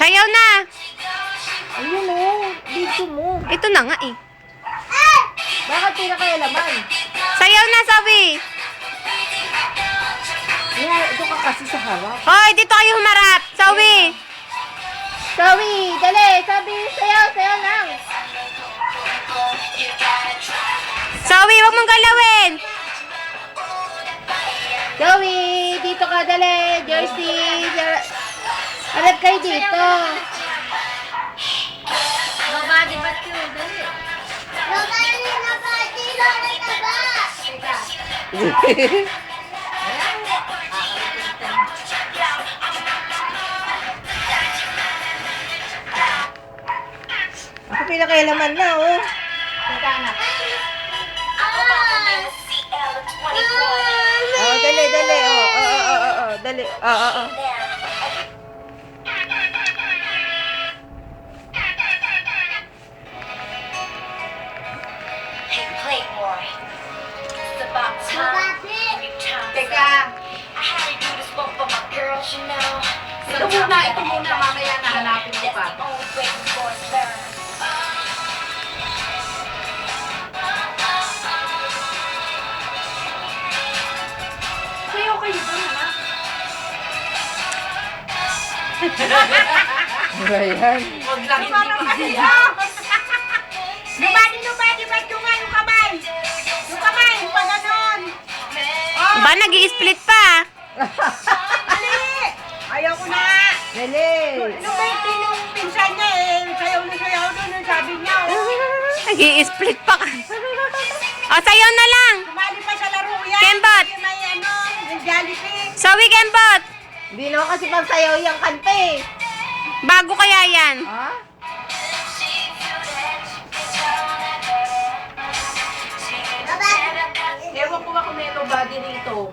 Sayaw na. Ayun o, dito mo. Ito na nga eh. Bakit pinakailaman? Sayaw na, Sabi. Yeah, ito ka kasi sa harap. Hoy, dito kayo humarap. Sawi. Sawi, dali, sabi, sayaw, sayaw lang. Sawi, wag mong galawin. Sawi, dito ka, dali, Jersey. Harap kayo dito. Nobody but you, dali. Ako pinakailaman na, oh. Oh, dali, dali, oh, dali, oh. Hey, Playboy. It's about time. Teka, I had to do this one for my girls, you know. ito muna, mamaya nahanapin ko pa. That's the only way we boys learn. Sayaw kayo ba, anak? Ano ba yan? Huwag lang hindi Nobody, ba't yung nga yung kamay? Yung kamay, pa ganon. Ba, nag-i-split pa. Dali! Ayaw ko na. Dali. Nung may tinong pinsan niya sayaw na sayaw doon, yung sabi niya, Nag-i-split pa ka. O, sayaw na lang. sumali pa sa laro yan. Kembot. Yung may yung Jollibee. Sawi, Kembot. Hindi naman kasi pang sayaw yung kanta eh. Bago kaya yan. Ha? Ewan ko ba kung may nobody rito.